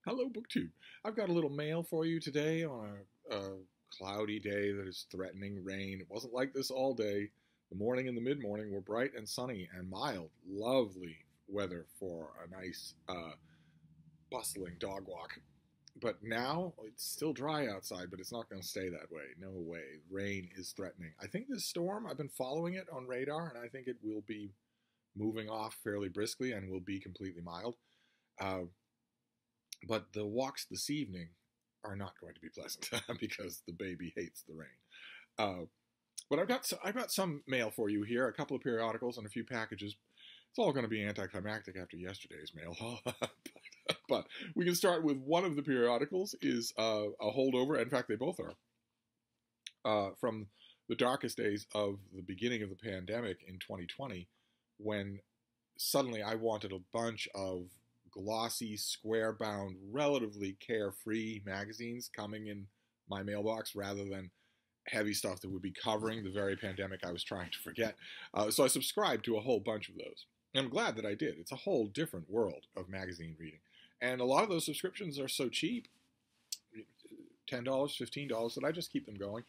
Hello, BookTube. I've got a little mail for you today on a cloudy day that is threatening rain. It wasn't like this all day. The morning and the mid-morning were bright and sunny and mild. Lovely weather for a nice, bustling dog walk. But now, it's still dry outside, but it's not going to stay that way. No way. Rain is threatening. I think this storm, I've been following it on radar, and I think it will be moving off fairly briskly and will be completely mild. But the walks this evening are not going to be pleasant because the baby hates the rain. But I've got some mail for you here, a couple of periodicals and a few packages. It's all going to be anticlimactic after yesterday's mail haul. But we can start with one of the periodicals is a holdover. In fact, they both are from the darkest days of the beginning of the pandemic in 2020, when suddenly I wanted a bunch of glossy, square-bound, relatively carefree magazines coming in my mailbox rather than heavy stuff that would be covering the very pandemic I was trying to forget. So I subscribed to a whole bunch of those. And I'm glad that I did. It's a whole different world of magazine reading. And a lot of those subscriptions are so cheap, $10, $15, that I just keep them going.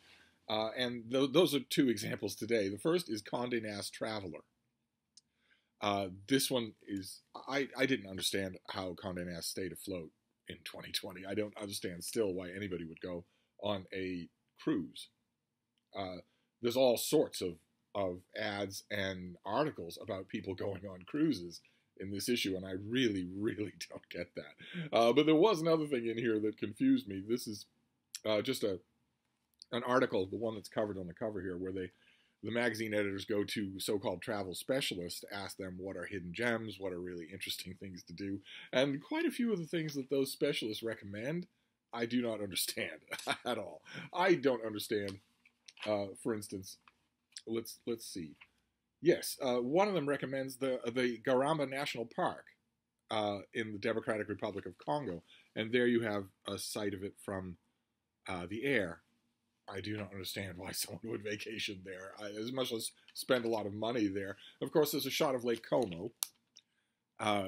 And those are two examples today. The first is Condé Nast Traveler. This one is, I didn't understand how Condé Nast stayed afloat in 2020. I don't understand still why anybody would go on a cruise. There's all sorts of ads and articles about people going on cruises in this issue, and I really, really don't get that. But there was another thing in here that confused me. This is just an article, the one that's covered on the cover here, where the magazine editors go to so-called travel specialists to ask them what are hidden gems, what are really interesting things to do. And quite a few of the things that those specialists recommend, I do not understand at all. I don't understand, for instance, let's see. Yes, one of them recommends the Garamba National Park in the Democratic Republic of Congo. And there you have a sight of it from the air. I do not understand why someone would vacation there. As much as spend a lot of money there. Of course, there's a shot of Lake Como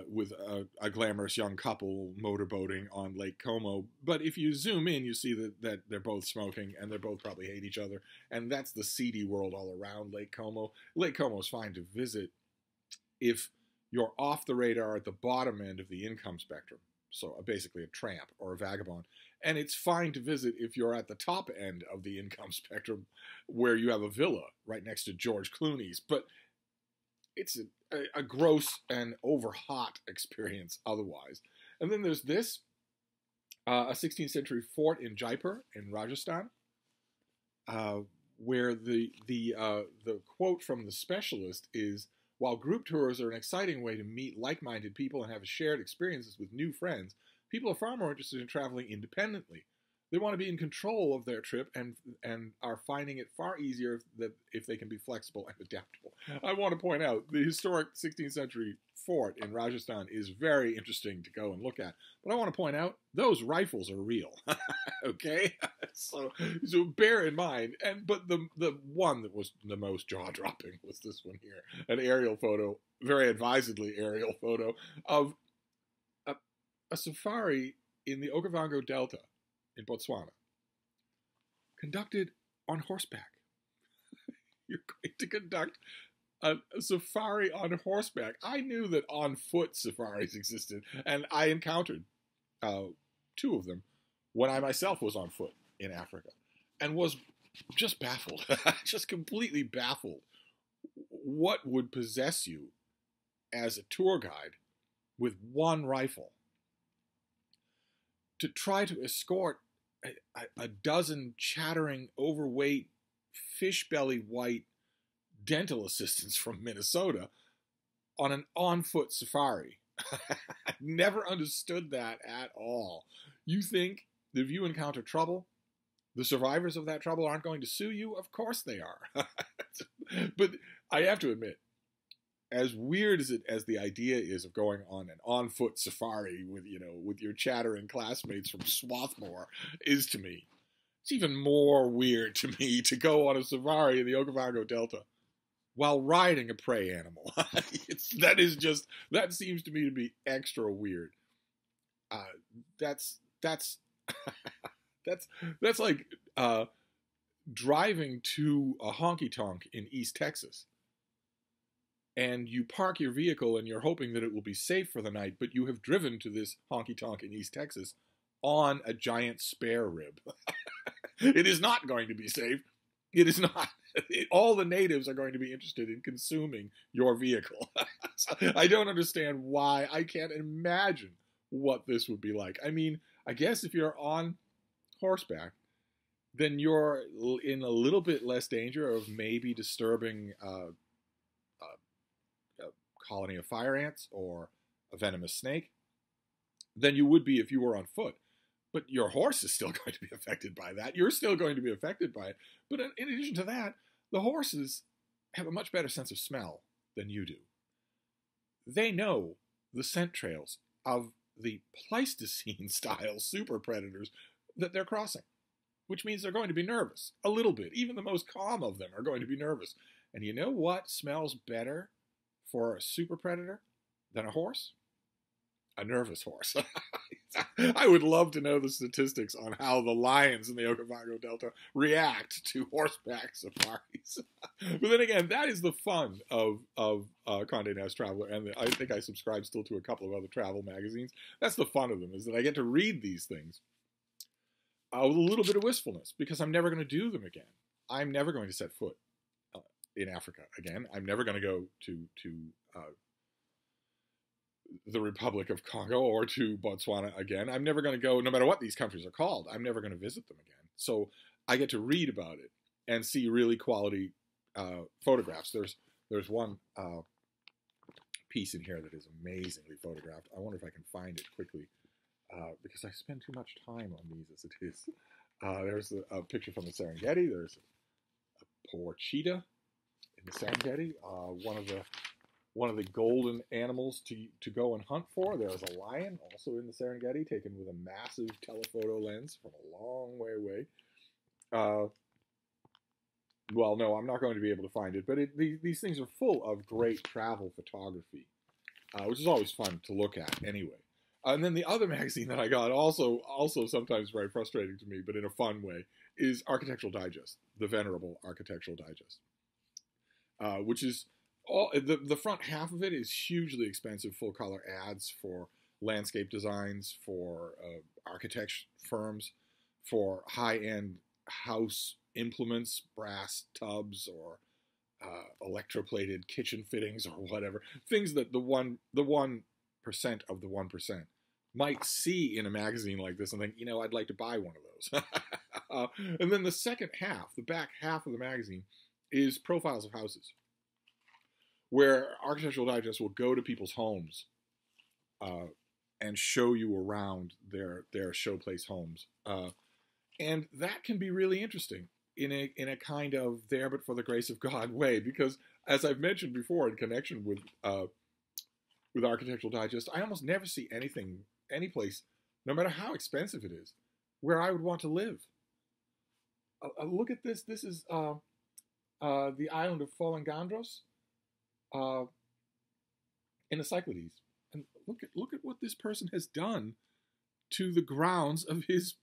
with a glamorous young couple motorboating on Lake Como. But if you zoom in, you see that they're both smoking and they both probably hate each other. And that's the seedy world all around Lake Como. Lake Como is fine to visit if you're off the radar at the bottom end of the income spectrum. So basically a tramp or a vagabond. And it's fine to visit if you're at the top end of the income spectrum where you have a villa right next to George Clooney's. But it's a gross and over-hot experience otherwise. And then there's this, a 16th century fort in Jaipur in Rajasthan, where the quote from the specialist is, "While group tours are an exciting way to meet like-minded people and have shared experiences with new friends, people are far more interested in traveling independently. They want to be in control of their trip and are finding it far easier if they can be flexible and adaptable." I want to point out the historic 16th century fort in Rajasthan is very interesting to go and look at. But I want to point out those rifles are real. Okay? So bear in mind. But the one that was the most jaw-dropping was this one here. An aerial photo, very advisedly aerial photo, of a safari in the Okavango Delta in Botswana, conducted on horseback. You're going to conduct a safari on horseback. I knew that on-foot safaris existed, and I encountered two of them when I myself was on foot in Africa, and was just baffled, just completely baffled. What would possess you as a tour guide with one rifle to try to escort a dozen chattering, overweight, fish-belly white dental assistants from Minnesota on an on-foot safari? I never understood that at all. You think that if you encounter trouble, the survivors of that trouble aren't going to sue you? Of course they are. But I have to admit, as weird as the idea is of going on an on-foot safari with your chattering classmates from Swarthmore is to me, it's even more weird to me to go on a safari in the Okavango Delta while riding a prey animal. That seems to me to be extra weird. That's that's that's like driving to a honky tonk in East Texas, and you park your vehicle and you're hoping that it will be safe for the night, but you have driven to this honky tonk in East Texas on a giant spare rib. It is not going to be safe. It is not. All the natives are going to be interested in consuming your vehicle. So I don't understand why. I can't imagine what this would be like. I mean, I guess if you're on horseback, then you're in a little bit less danger of maybe disturbing a colony of fire ants or a venomous snake than you would be if you were on foot. But your horse is still going to be affected by that. You're still going to be affected by it. But in addition to that, the horses have a much better sense of smell than you do. They know the scent trails of the Pleistocene-style super predators that they're crossing, which means they're going to be nervous a little bit. Even the most calm of them are going to be nervous. And you know what smells better for a super predator than a horse? A nervous horse. I would love to know the statistics on how the lions in the Okavango Delta react to horseback safaris. But then again, that is the fun of Condé Nast Traveler, and I think I subscribe still to a couple of other travel magazines. That's the fun of them, is that I get to read these things with a little bit of wistfulness, because I'm never going to do them again. I'm never going to set foot in Africa again. I'm never going to go to the Republic of Congo or to Botswana again. I'm never going to go, no matter what these countries are called, I'm never going to visit them again. So I get to read about it and see really quality photographs. There's one piece in here that is amazingly photographed. I wonder if I can find it quickly because I spend too much time on these as it is. There's a picture from the Serengeti. There's a poor cheetah in the Serengeti. One of the golden animals to go and hunt for. There's a lion also in the Serengeti, taken with a massive telephoto lens from a long way away. Well, no, I'm not going to be able to find it, but these things are full of great travel photography, which is always fun to look at anyway. And then the other magazine that I got, also sometimes very frustrating to me, but in a fun way, is Architectural Digest, the venerable Architectural Digest, which is the front half of it is hugely expensive full color ads for landscape designs, for architect firms, for high-end house implements, brass tubs or electroplated kitchen fittings or whatever, things that the 1% of the 1% might see in a magazine like this and think, you know, I'd like to buy one of those. And then the second half, the back half of the magazine, is profiles of houses, where Architectural Digest will go to people's homes and show you around their showplace homes. And that can be really interesting in a kind of there but for the grace of God way, because as I've mentioned before in connection with Architectural Digest, I almost never see any place, no matter how expensive it is, where I would want to live. Look at this. This is the island of Folengandros in the Cyclades, and look at what this person has done to the grounds of his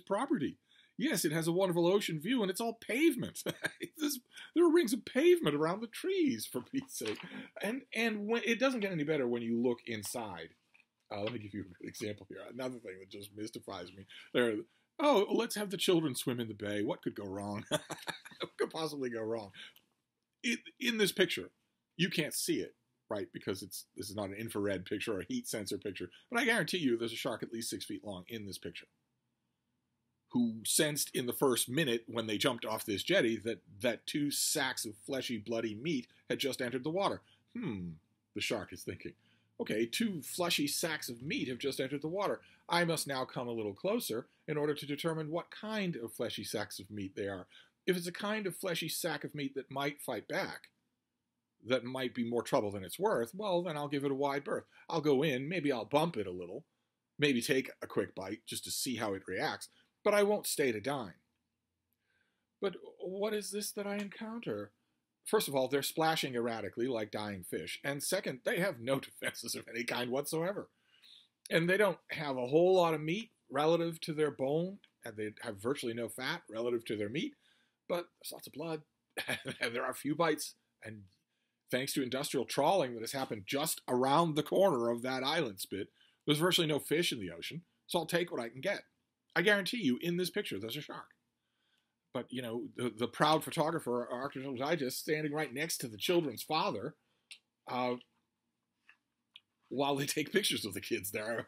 property. Yes, it has a wonderful ocean view, and it's all pavement. There are rings of pavement around the trees, for Pete's sake. And when, it doesn't get any better when you look inside. Let me give you a good example here. Another thing that just mystifies me. Let's have the children swim in the bay. What could go wrong? What could possibly go wrong? In this picture, you can't see it, right? Because this is not an infrared picture or a heat sensor picture. But I guarantee you there's a shark at least 6 feet long in this picture, who sensed in the first minute when they jumped off this jetty that 2 sacks of fleshy, bloody meat had just entered the water. The shark is thinking, okay, 2 fleshy sacks of meat have just entered the water. I must now come a little closer in order to determine what kind of fleshy sacks of meat they are. If it's a kind of fleshy sack of meat that might fight back, that might be more trouble than it's worth, well, then I'll give it a wide berth. I'll go in, maybe I'll bump it a little, maybe take a quick bite just to see how it reacts, but I won't stay to dine. But what is this that I encounter? First of all, they're splashing erratically like dying fish, and second, they have no defenses of any kind whatsoever. And they don't have a whole lot of meat relative to their bone, and they have virtually no fat relative to their meat, but there's lots of blood, and there are a few bites, and thanks to industrial trawling that has happened just around the corner of that island spit, there's virtually no fish in the ocean, so I'll take what I can get. I guarantee you, in this picture, there's a shark. But, you know, the proud photographer, Architectural Digest, standing right next to the children's father, while they take pictures of the kids there.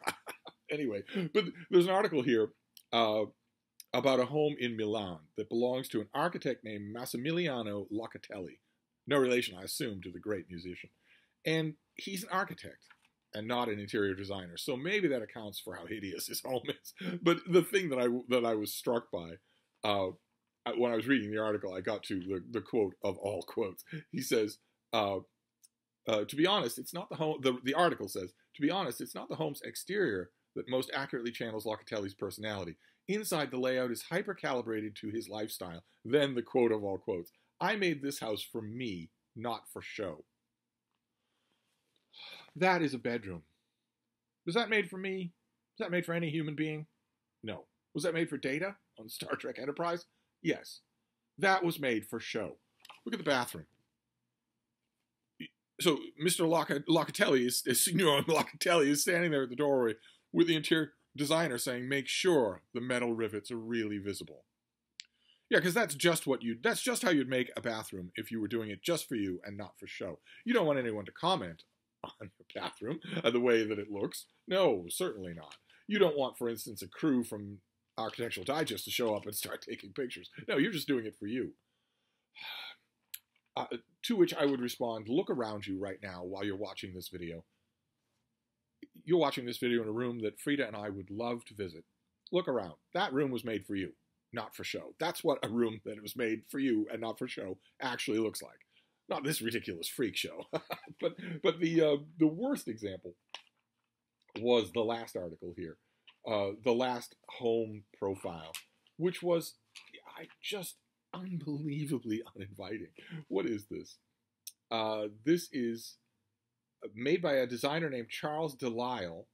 Anyway, but there's an article here about a home in Milan that belongs to an architect named Massimiliano Locatelli. No relation, I assume, to the great musician. And he's an architect and not an interior designer. So maybe that accounts for how hideous his home is. But the thing that I was struck by, when I was reading the article, I got to the quote of all quotes. He says, to be honest, it's not the home. The article says, to be honest, it's not the home's exterior that most accurately channels Locatelli's personality. Inside, the layout is hyper-calibrated to his lifestyle. Then the quote of all quotes: I made this house for me, not for show. That is a bedroom. Was that made for me? Was that made for any human being? No. Was that made for Data on Star Trek Enterprise? Yes. That was made for show. Look at the bathroom. So Mr. Locatelli Signor Locatelli is standing there at the doorway with the interior designer saying, make sure the metal rivets are really visible. Yeah, because that's just how you'd make a bathroom if you were doing it just for you and not for show. You don't want anyone to comment on your bathroom and the way that it looks. No, certainly not. You don't want, for instance, a crew from Architectural Digest to show up and start taking pictures. No, you're just doing it for you. To which I would respond, look around you right now while you're watching this video. You're watching this video in a room that Frida and I would love to visit. Look around. That room was made for you, not for show. That's what a room that was made for you and not for show actually looks like. Not this ridiculous freak show. but the worst example was the last article here. The last home profile, which was just unbelievably uninviting. What is this? This is made by a designer named Charles Delisle,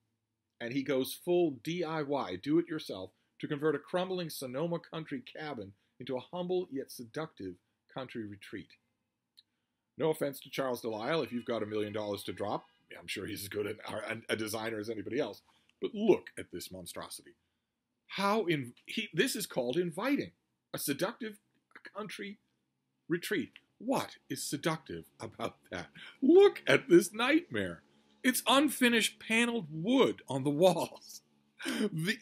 and he goes full DIY, do-it-yourself, to convert a crumbling Sonoma country cabin into a humble yet seductive country retreat. No offense to Charles Delisle, if you've got $1 million to drop, I'm sure he's as good a designer as anybody else, but look at this monstrosity. This is called inviting, a seductive country retreat. What is seductive about that? Look at this nightmare. It's unfinished paneled wood on the walls.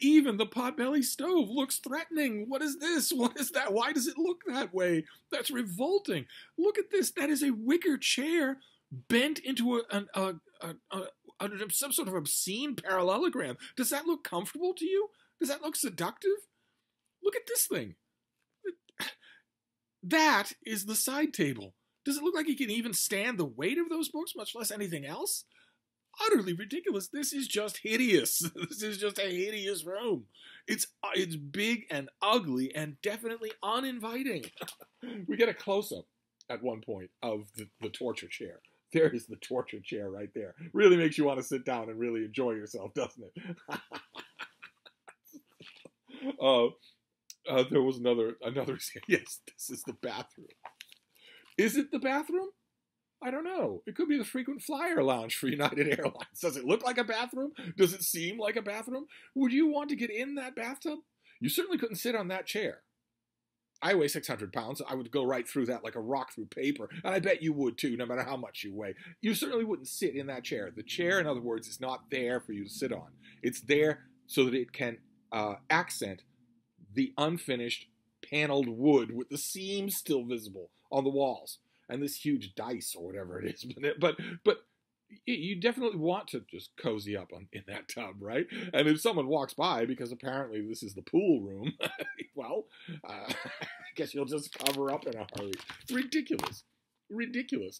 Even the potbelly stove looks threatening. What is this? What is that? Why does it look that way? That's revolting. Look at this. That is a wicker chair bent into some sort of obscene parallelogram. Does that look comfortable to you? Does that look seductive? Look at this thing. That is the side table. Does it look like it can even stand the weight of those books, much less anything else? Utterly ridiculous. This is just hideous. This is just a hideous room. It's big and ugly and definitely uninviting. We get a close-up at one point of the torture chair. There is the torture chair right there. Really makes you want to sit down and really enjoy yourself, doesn't it? There was another. Yes, this is the bathroom. Is it the bathroom? I don't know. It could be the frequent flyer lounge for United Airlines. Does it look like a bathroom? Does it seem like a bathroom? Would you want to get in that bathtub? You certainly couldn't sit on that chair. I weigh 600 pounds. I would go right through that like a rock through paper. And I bet you would too, no matter how much you weigh. You certainly wouldn't sit in that chair. The chair, in other words, is not there for you to sit on. It's there so that it can accent the unfinished paneled wood with the seams still visible on the walls and this huge dice or whatever it is. But you definitely want to just cozy up in that tub, right? And if someone walks by, because apparently this is the pool room, well, I guess you'll just cover up in a hurry. Ridiculous.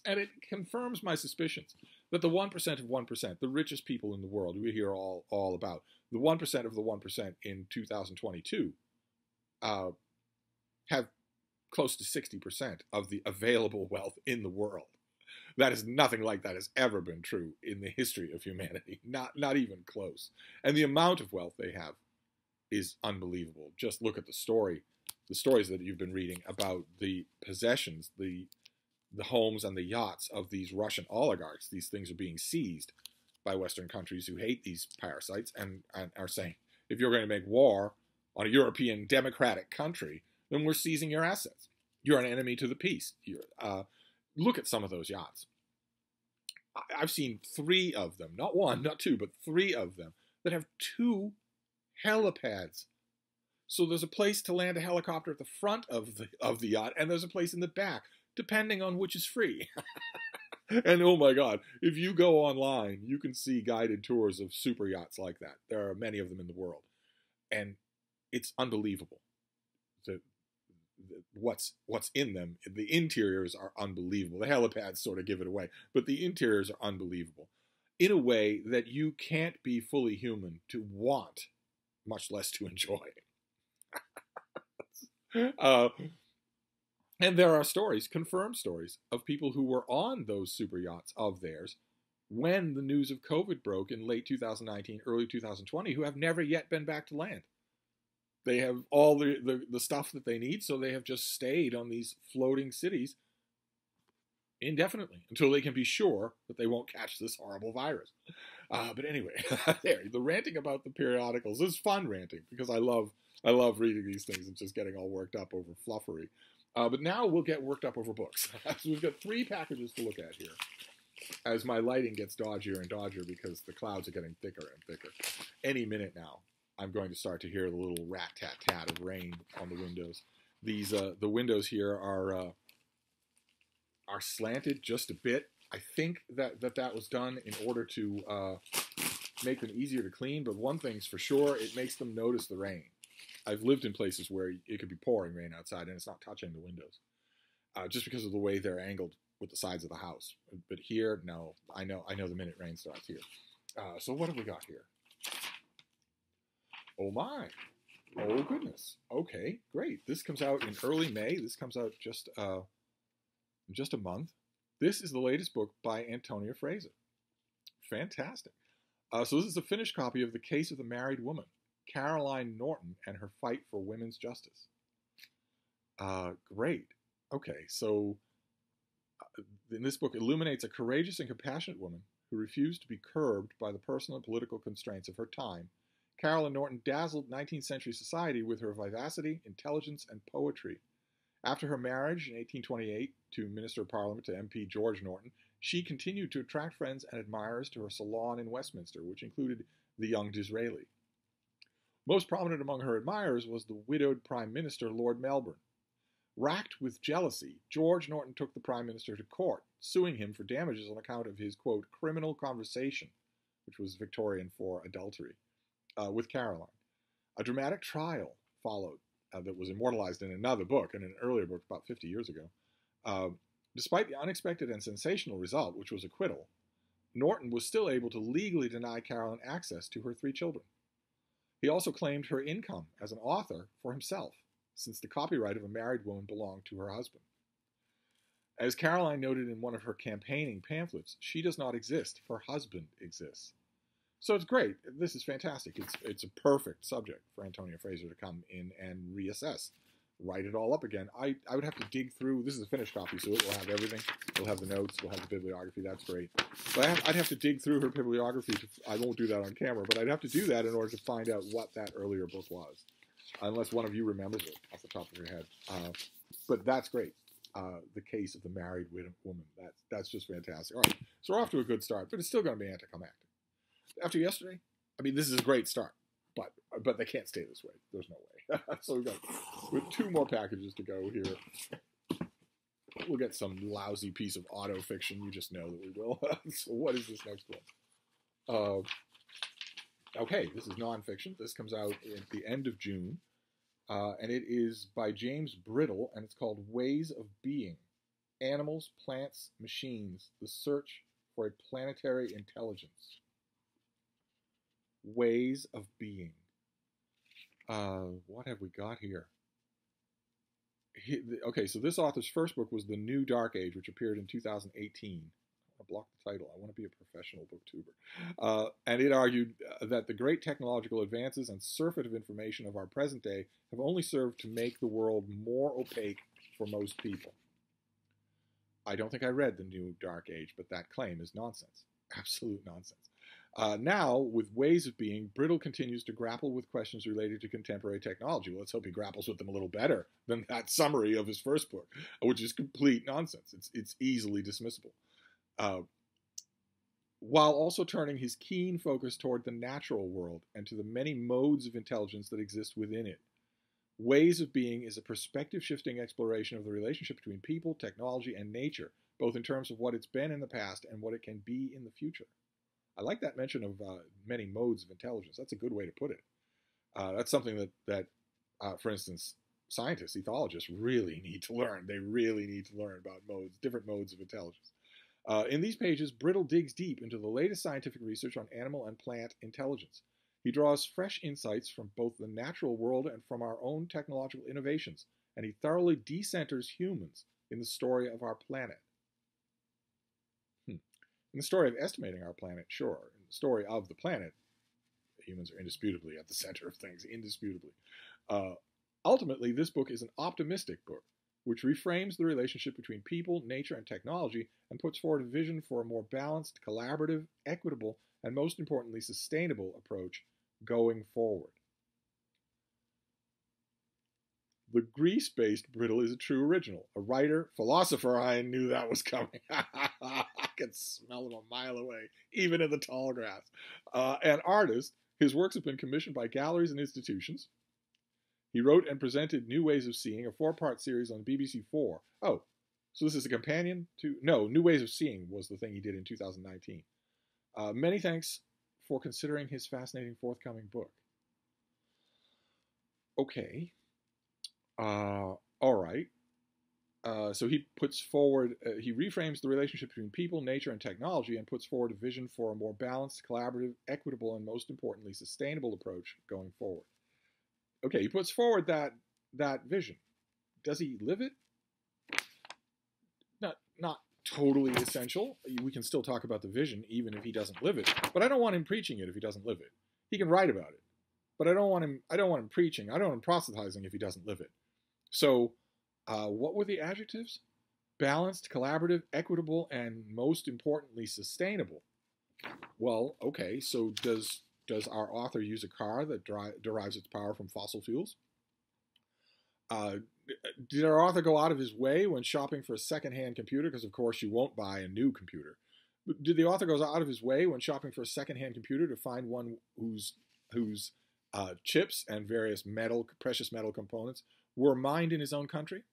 And it confirms my suspicions that the 1% of 1%, the richest people in the world, we hear all about, the 1% of the 1% in 2022, have close to 60% of the available wealth in the world. That is nothing like that has ever been true in the history of humanity. Not even close. And the amount of wealth they have is unbelievable. Just look at the stories that you've been reading about the possessions, the homes and the yachts of these Russian oligarchs. These things are being seized by Western countries who hate these parasites and are saying, if you're going to make war on a European democratic country, then we're seizing your assets. You're an enemy to the peace. Look at some of those yachts. I've seen 3 of them, not 1, not 2, but 3 of them that have 2 helipads. So there's a place to land a helicopter at the front of the yacht, and there's a place in the back, depending on which is free. And oh my God, if you go online, you can see guided tours of super yachts like that. There are many of them in the world. And it's unbelievable what's in them. The interiors are unbelievable. The helipads sort of give it away, but the interiors are unbelievable in a way that you can't be fully human to want, much less to enjoy. And there are stories, confirmed stories, of people who were on those super yachts of theirs when the news of COVID broke in late 2019, early 2020, who have never yet been back to land. They have all the stuff that they need, so they have just stayed on these floating cities indefinitely until they can be sure that they won't catch this horrible virus. But anyway, there, the ranting about the periodicals is fun ranting because I love reading these things and just getting all worked up over fluffery. But now we'll get worked up over books. So we've got 3 packages to look at here as my lighting gets dodgier and dodgier because the clouds are getting thicker and thicker. Any minute now, I'm going to start to hear the little rat-tat-tat of rain on the windows. These the windows here are slanted just a bit. I think that was done in order to make them easier to clean, but one thing's for sure, it makes them notice the rain. I've lived in places where it could be pouring rain outside and it's not touching the windows, just because of the way they're angled with the sides of the house. But here, no, I know the minute rain starts here. So what have we got here? Oh my! Oh goodness! Okay, great. This comes out in early May. This comes out just a month. This is the latest book by Antonia Fraser. Fantastic. So this is a finished copy of The Case of the Married Woman, Caroline Norton and Her Fight for Women's Justice. Great. Okay, so in this book illuminates a courageous and compassionate woman who refused to be curbed by the personal and political constraints of her time. Caroline Norton dazzled 19th century society with her vivacity, intelligence, and poetry. After her marriage in 1828 to Minister of Parliament to MP George Norton, she continued to attract friends and admirers to her salon in Westminster, which included the young Disraeli. Most prominent among her admirers was the widowed Prime Minister Lord Melbourne. Racked with jealousy, George Norton took the Prime Minister to court, suing him for damages on account of his, quote, criminal conversation, which was Victorian for adultery, with Caroline. A dramatic trial followed that was immortalized in another book, in an earlier book about 50 years ago. Despite the unexpected and sensational result, which was acquittal, Norton was still able to legally deny Caroline access to her 3 children. He also claimed her income as an author for himself, since the copyright of a married woman belonged to her husband. As Caroline noted in one of her campaigning pamphlets, she does not exist, her husband exists. So it's great. This is fantastic. It's a perfect subject for Antonia Fraser to come in and reassess, write it all up again. I would have to dig through. This is a finished copy, so it will have everything. It'll have the notes. It'll have the bibliography. That's great. But I'd have to dig through her bibliography. I won't do that on camera, but I'd have to do that in order to find out what that earlier book was, unless one of you remembers it off the top of your head. But that's great. The Case of the Married Woman. That's just fantastic. All right, so we're off to a good start, but it's still going to be anticlimactic. After yesterday, I mean, this is a great start, but they can't stay this way. There's no way. So with 2 more packages to go here. We'll get some lousy piece of auto fiction. You just know that we will. So what is this next one? Okay, this is nonfiction. This comes out at the end of June, and it is by James Brittle, and it's called Ways of Being: Animals, Plants, Machines, The Search for a Planetary Intelligence. Ways of Being. What have we got here? Okay, so this author's first book was The New Dark Age, which appeared in 2018. block the title. I want to be a professional booktuber. And it argued that the great technological advances and surfeit of information of our present day have only served to make the world more opaque for most people. I don't think I read The New Dark Age, but that claim is nonsense. Absolute nonsense. Now, with ways of being, Brittle continues to grapple with questions related to contemporary technology. Well, let's hope he grapples with them a little better than that summary of his first book, which is complete nonsense. It's easily dismissible. While also turning his keen focus toward the natural world and to the many modes of intelligence that exist within it. Ways of Being is a perspective-shifting exploration of the relationship between people, technology, and nature, both in terms of what it's been in the past and what it can be in the future. I like that mention of many modes of intelligence. That's a good way to put it. That's something that for instance, scientists, ethologists really need to learn. They really need to learn about different modes of intelligence. In these pages, Brittle digs deep into the latest scientific research on animal and plant intelligence. He draws fresh insights from both the natural world and from our own technological innovations, and he thoroughly decenters humans in the story of our planet. In the story of estimating our planet, sure. In the story of the planet, humans are indisputably at the center of things, indisputably. Ultimately, this book is an optimistic book, which reframes the relationship between people, nature, and technology, and puts forward a vision for a more balanced, collaborative, equitable, and most importantly, sustainable approach going forward. The Greece-based Brittle is a true original. A writer, philosopher, I knew that was coming. I could smell him a mile away, even in the tall grass. An artist, his works have been commissioned by galleries and institutions. He wrote and presented New Ways of Seeing, a 4-part series on BBC 4. Oh, so this is a companion to... No, New Ways of Seeing was the thing he did in 2019. Many thanks for considering his fascinating forthcoming book. Okay. All right. So he puts forward, he reframes the relationship between people, nature, and technology and puts forward a vision for a more balanced, collaborative, equitable, and most importantly, sustainable approach going forward. Okay, he puts forward that vision. Does he live it? Not totally essential. We can still talk about the vision even if he doesn't live it. But I don't want him preaching it if he doesn't live it. He can write about it. But I don't want him preaching. I don't want him proselytizing if he doesn't live it. So, what were the adjectives? Balanced, collaborative, equitable, and most importantly, sustainable. Well, okay, so does our author use a car that derives its power from fossil fuels? Did our author go out of his way when shopping for a second-hand computer? Because, of course, you won't buy a new computer. But did the author go out of his way when shopping for a second-hand computer to find one whose chips and various precious metal components were mined in his own country?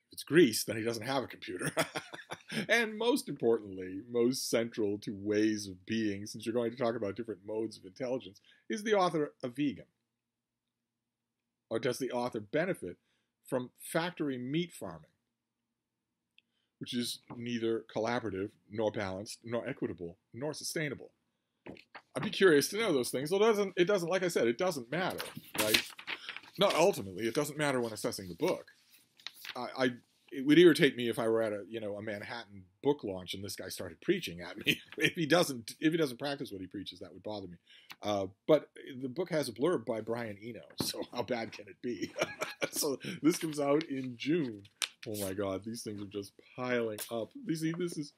If it's Greece, then he doesn't have a computer. And most importantly, most central to ways of being, since you're going to talk about different modes of intelligence, is the author a vegan? Or does the author benefit from factory meat farming, which is neither collaborative, nor balanced, nor equitable, nor sustainable? I'd be curious to know those things. Well, it doesn't, like I said, it doesn't matter, right? Not ultimately. It doesn't matter when assessing the book. It would irritate me if I were at a Manhattan book launch and this guy started preaching at me. If he doesn't practice what he preaches, that would bother me. But the book has a blurb by Brian Eno, so how bad can it be? So this comes out in June. Oh my God, these things are just piling up. This is.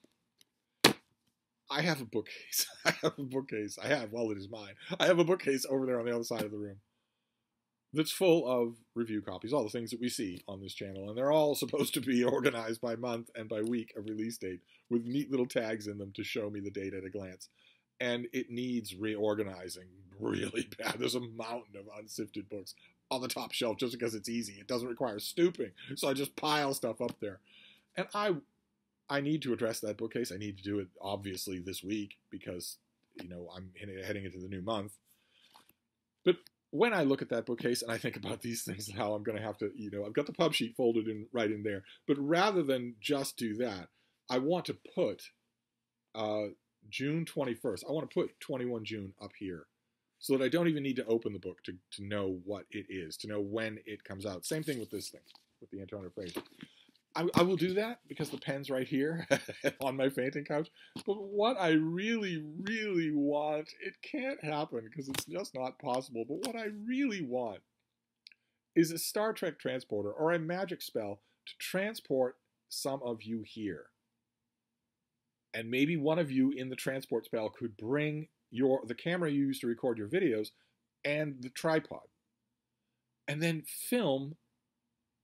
I have a bookcase. Well, it is mine. I have a bookcase over there on the other side of the room that's full of review copies, all the things that we see on this channel. And they're all supposed to be organized by month and by week of release date with neat little tags in them to show me the date at a glance. And it needs reorganizing really bad. There's a mountain of unsifted books on the top shelf just because it's easy. It doesn't require stooping. So I just pile stuff up there. And I need to address that bookcase. I need to do it, obviously, this week because, I'm heading into the new month. But when I look at that bookcase and I think about these things and how I'm going to have to, I've got the pub sheet folded in right in there. But rather than just do that, I want to put June 21st. I want to put 21 June up here so that I don't even need to open the book to know what it is, to know when it comes out. Same thing with this thing, with the Antonio Fraser. I will do that because the pen's right here on my fainting couch. But what I really, really want, it can't happen because it's just not possible. But what I really want is a Star Trek transporter or a magic spell to transport some of you here. And maybe one of you in the transport spell could bring the camera you use to record your videos and the tripod. And then film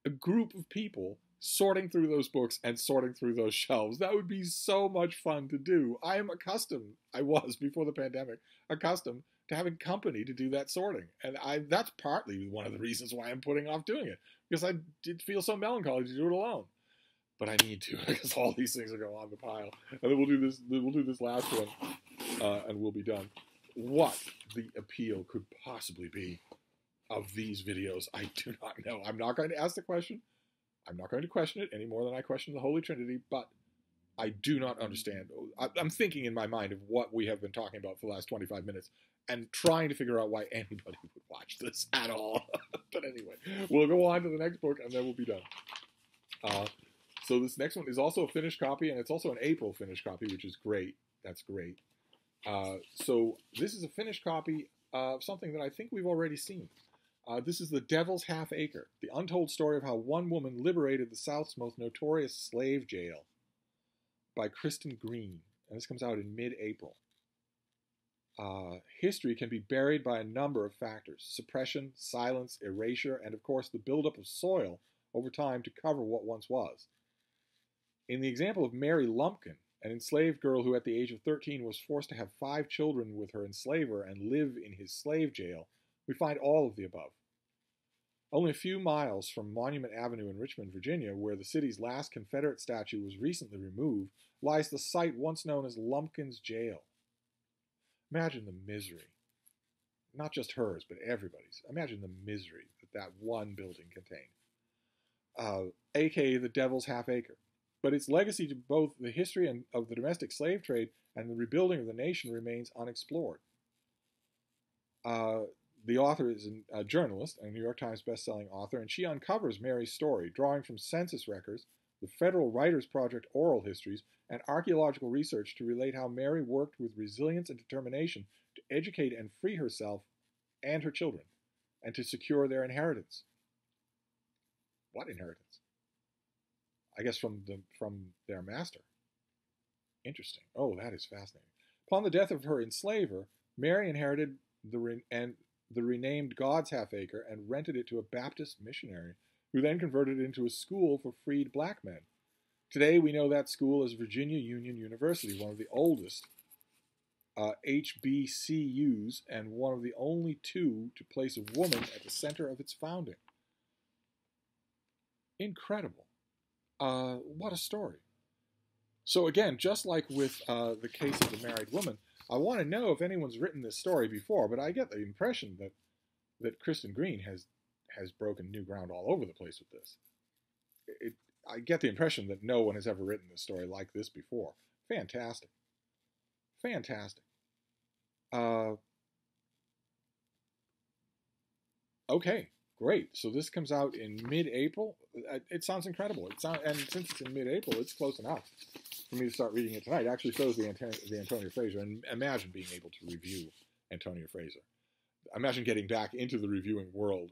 a group of people sorting through those books and sorting through those shelves. That would be so much fun to do. I was before the pandemic, accustomed to having company to do that sorting. And that's partly one of the reasons why I'm putting off doing it, because I did feel so melancholy to do it alone. But I need to, because all these things are going on the pile. And then we'll do this last one, and we'll be done. What the appeal could possibly be of these videos, I do not know. I'm not going to ask the question. I'm not going to question it any more than I question the Holy Trinity, but I do not understand. I'm thinking in my mind of what we have been talking about for the last 25 minutes and trying to figure out why anybody would watch this at all. But anyway, we'll go on to the next book and then we'll be done. So this next one is also a finished copy, and it's also an April finished copy, which is great. That's great. So this is a finished copy of something that I think we've already seen. This is The Devil's Half Acre, the untold story of how one woman liberated the South's most notorious slave jail, by Kristen Green. And this comes out in mid-April. History can be buried by a number of factors: suppression, silence, erasure, and of course the buildup of soil over time to cover what once was. In the example of Mary Lumpkin, an enslaved girl who at the age of 13 was forced to have 5 children with her enslaver and live in his slave jail, we find all of the above. Only a few miles from Monument Avenue in Richmond, Virginia, where the city's last Confederate statue was recently removed, lies the site once known as Lumpkin's Jail. Imagine the misery. Not just hers, but everybody's. Imagine the misery that one building contained. A.k.a. the Devil's Half Acre. But its legacy to both the history of the domestic slave trade and the rebuilding of the nation remains unexplored. The author is a journalist, a New York Times bestselling author, and she uncovers Mary's story, drawing from census records, the Federal Writers Project oral histories, and archaeological research to relate how Mary worked with resilience and determination to educate and free herself and her children, and to secure their inheritance. What inheritance? I guess from their master. Interesting. Oh, that is fascinating. Upon the death of her enslaver, Mary inherited the renamed God's Half Acre and rented it to a Baptist missionary, who then converted it into a school for freed black men. Today, we know that school as Virginia Union University, one of the oldest HBCUs and one of the only 2 to place a woman at the center of its founding. Incredible. What a story. So again, just like with the case of the married woman, I want to know if anyone's written this story before, but I get the impression that Kristen Green has broken new ground all over the place with this. I get the impression that no one has ever written this story like this before. Fantastic. Fantastic. Okay, great. So this comes out in mid-April. It sounds incredible. And since it's in mid-April, it's close enough for me to start reading it tonight. It actually shows the Antonia Fraser, and imagine being able to review Antonia Fraser. Imagine getting back into the reviewing world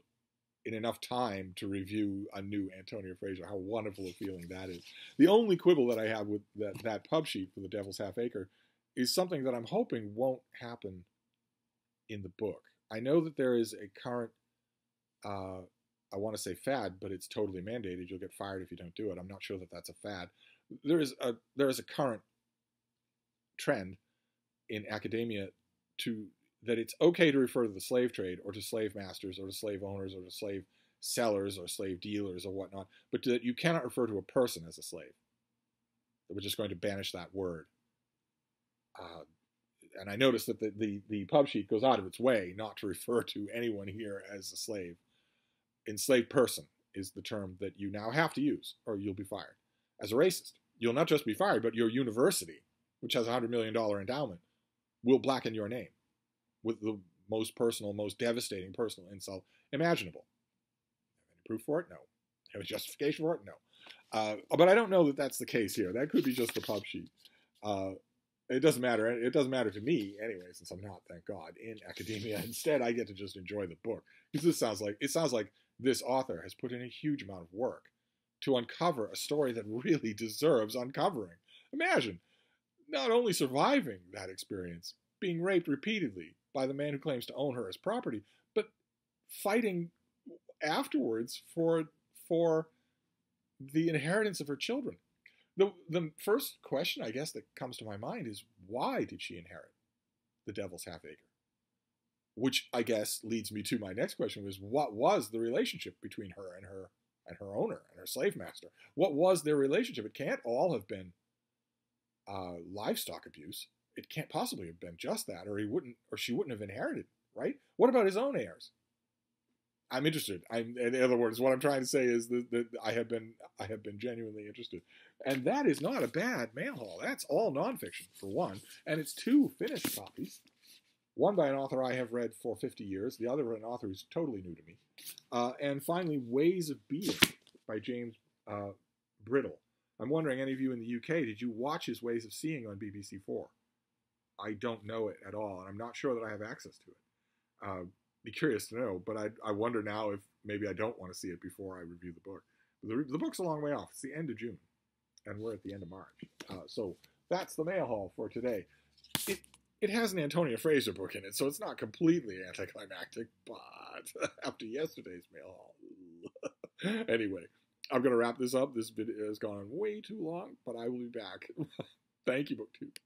in enough time to review a new Antonia Fraser. How wonderful a feeling that is. The only quibble that I have with that pub sheet for The Devil's Half Acre is something that I'm hoping won't happen in the book. I know that there is a current, I want to say fad, but it's totally mandated. You'll get fired if you don't do it. I'm not sure that that's a fad. There is a current trend in academia that it's okay to refer to the slave trade or to slave masters or to slave owners or to slave sellers or slave dealers or whatnot, but that you cannot refer to a person as a slave. That we're just going to banish that word. And I noticed that the pub sheet goes out of its way not to refer to anyone here as a slave. Enslaved person is the term that you now have to use, or you'll be fired. As a racist, you'll not just be fired, but your university, which has a $100 million endowment, will blacken your name with the most personal, most devastating personal insult imaginable. Have any proof for it? No. Have a justification for it? No. But I don't know that that's the case here. That could be just the pub sheet. Uh, it doesn't matter. It doesn't matter to me anyway, since I'm not, thank God, in academia. Instead, I get to just enjoy the book because it sounds like this author has put in a huge amount of work to uncover a story that really deserves uncovering. Imagine not only surviving that experience, being raped repeatedly by the man who claims to own her as property, but fighting afterwards for the inheritance of her children. The first question, I guess, that comes to my mind is, why did she inherit the devil's half acre? Which I guess leads me to my next question: was what was the relationship between her and her owner and her slave master? What was their relationship? It can't all have been livestock abuse. It can't possibly have been just that, or she wouldn't have inherited, right? What about his own heirs? I'm interested. In other words, what I'm trying to say is that I have been genuinely interested, and that is not a bad mail haul. That's all nonfiction for one, and it's 2 finished copies. One by an author I have read for 50 years, the other by an author who's totally new to me, and finally, Ways of Being by James Brittle. I'm wondering, any of you in the UK, did you watch his Ways of Seeing on BBC4? I don't know it at all, and I'm not sure that I have access to it. Be curious to know, but I wonder now if maybe I don't want to see it before I review the book. The book's a long way off. It's the end of June, and we're at the end of March. So that's the mail haul for today. It has an Antonia Fraser book in it, so it's not completely anticlimactic, but after yesterday's mail haul. Anyway, I'm going to wrap this up. This video has gone way too long, but I will be back. Thank you, BookTube.